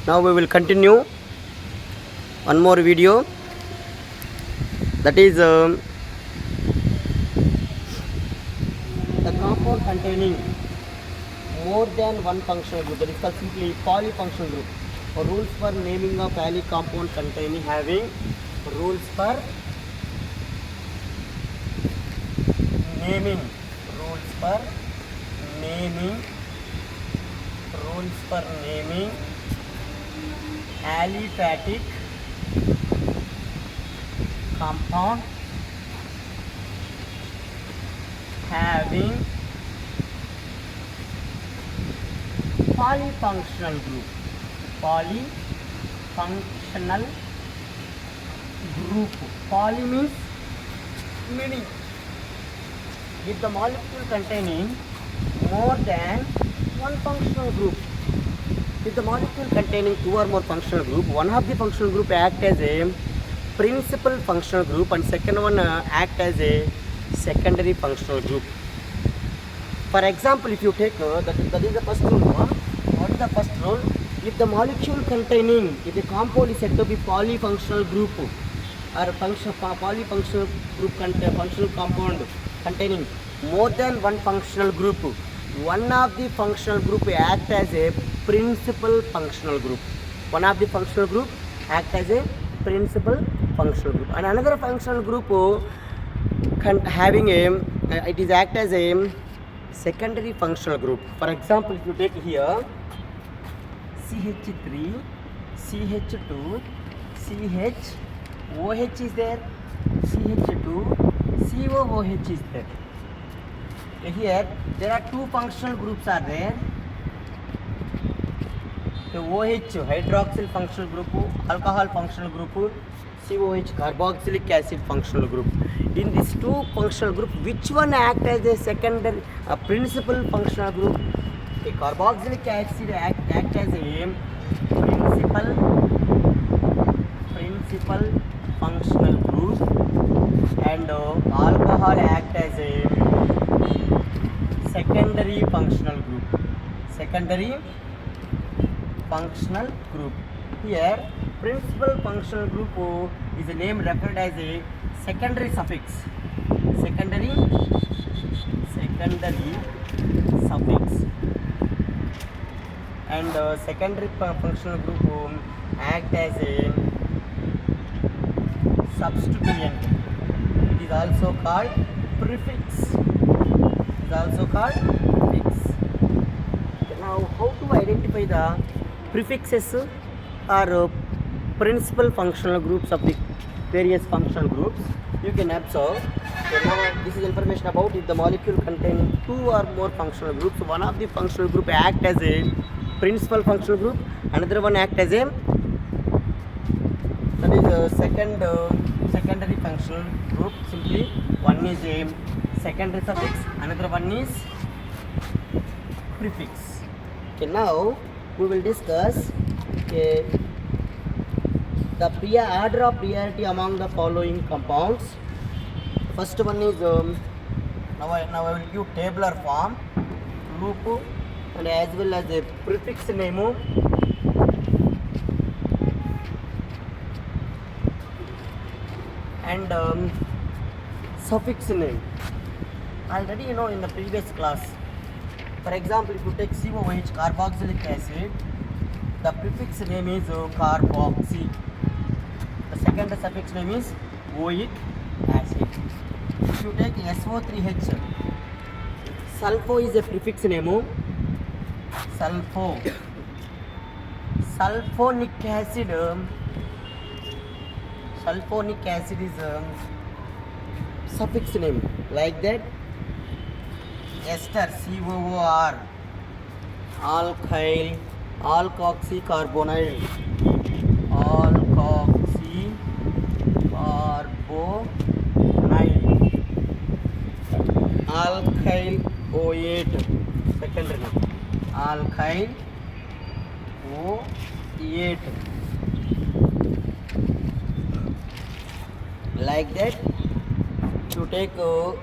Now we will continue one more video, that is the compound containing more than one functional group, that is called simply polyfunctional group. Rules for naming of any compound containing having rules for naming, aliphatic compound having polyfunctional group. Poly means many. If the molecule containing more than one functional group, if the molecule containing two or more functional group, one of the functional group act as a principal functional group and second one act as a secondary functional group. For example, if you take that is the first rule. What is the first rule? If the molecule containing, if the compound is said to be polyfunctional group or polyfunctional group functional compound containing more than one functional group, one of the functional group act as a principal functional group. One of the functional group act as a principal functional group, and another functional group having a it is act as a secondary functional group. For example, if you take here CH3, CH2, CH, OH is there, CH2, COOH is there. Here there are two functional groups are there. The OH hydroxyl functional group, alcohol functional group, COH carboxylic acid functional group. In these two functional group, which one act as a secondary principal functional group? The carboxylic acid act as a principal functional group, and alcohol act as a secondary functional group. Here, principal functional group is a name referred as a secondary suffix. And secondary functional group act as a substituent. It is also called prefix. Now, how to identify the prefixes or principal functional groups of the various functional groups? You can observe. Okay, now this is information about if the molecule containing two or more functional groups, one of the functional group act as a principal functional group, another one act as a secondary functional group. Simply one is a secondary suffix, another one is prefix. Okay, now we will discuss the order of priority among the following compounds. First one is now I will give tabular form, group, and as well as a prefix name and suffix name. Already you know in the previous class. For example, if you take COOH carboxylic acid, the prefix name is carboxy. The second suffix name is oic acid. If you take SO3H, sulfo is a prefix name. Sulfonic acid is suffix name, like that. Ester, COOR, alkyl, alkoxycarbonyl, alkyl OH, secondary name, alkyl OH, like that. To take COX,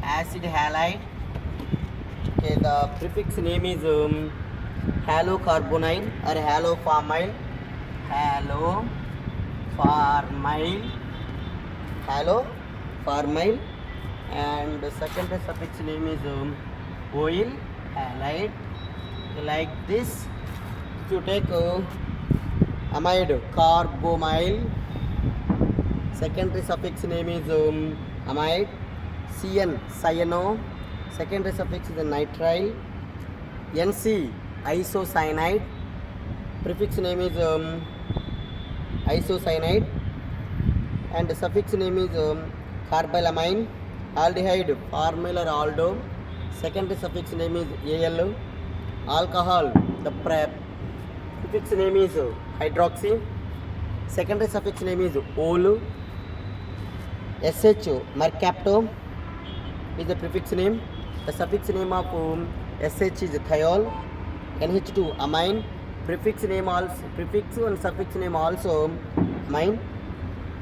acid halide. Okay, the prefix name is halocarbonyl or haloformyl, haloformyl, haloformyl, and the secondary suffix name is oil halide. Like this, if you take amide carbomyl, secondary suffix name is amide, cn cyano, secondary suffix is nitrile, nc isocyanide, prefix name is isocyanide, and the suffix name is carbylamine, aldehyde formyl or aldo, secondary suffix name is al, alcohol, the prefix name is hydroxy, secondary suffix name is ol, sh mercapto is the prefix name, the suffix name of sh is thiol, nh2 amine, prefix name also, prefix and suffix name also amine,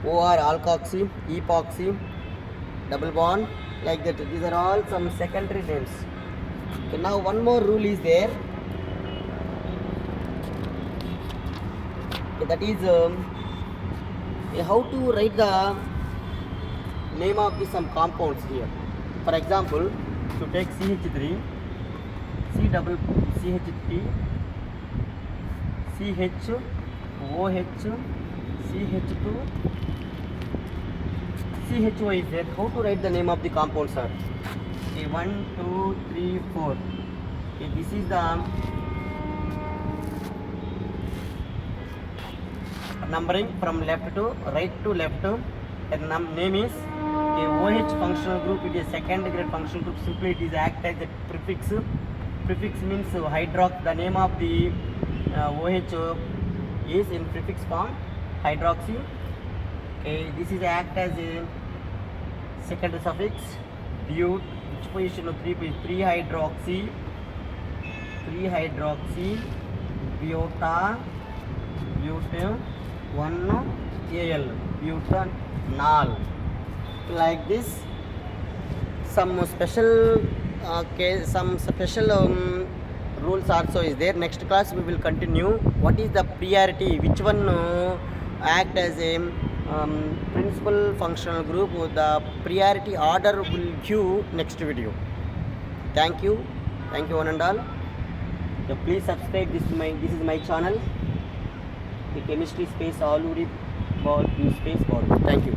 or alkoxy, epoxy, double bond, like that. These are all some secondary names. Okay, now one more rule is there. Okay, that is how to write the name of some compounds here. For example, to take CH3, C double CH3, CH, OH, CH2, CHO is there. How to write the name of the compound, sir? Okay, 1, 2, 3, 4. Okay, this is the numbering from left to right to left. The name is OH functional group. It is second grade functional group. Simply it is act as a prefix. Prefix means hydrox. The name of the OH is in prefix form, hydroxy. Okay, this is act as a secondary suffix. But which position of 3 hydroxy, buta, 1 al, butanol. Like this, some special rules also is there. Next class we will continue what is the priority, which one act as a principal functional group. The priority order will give next video. Thank you one and all. So please subscribe. This is my channel, the chemistry space already space body. Thank you.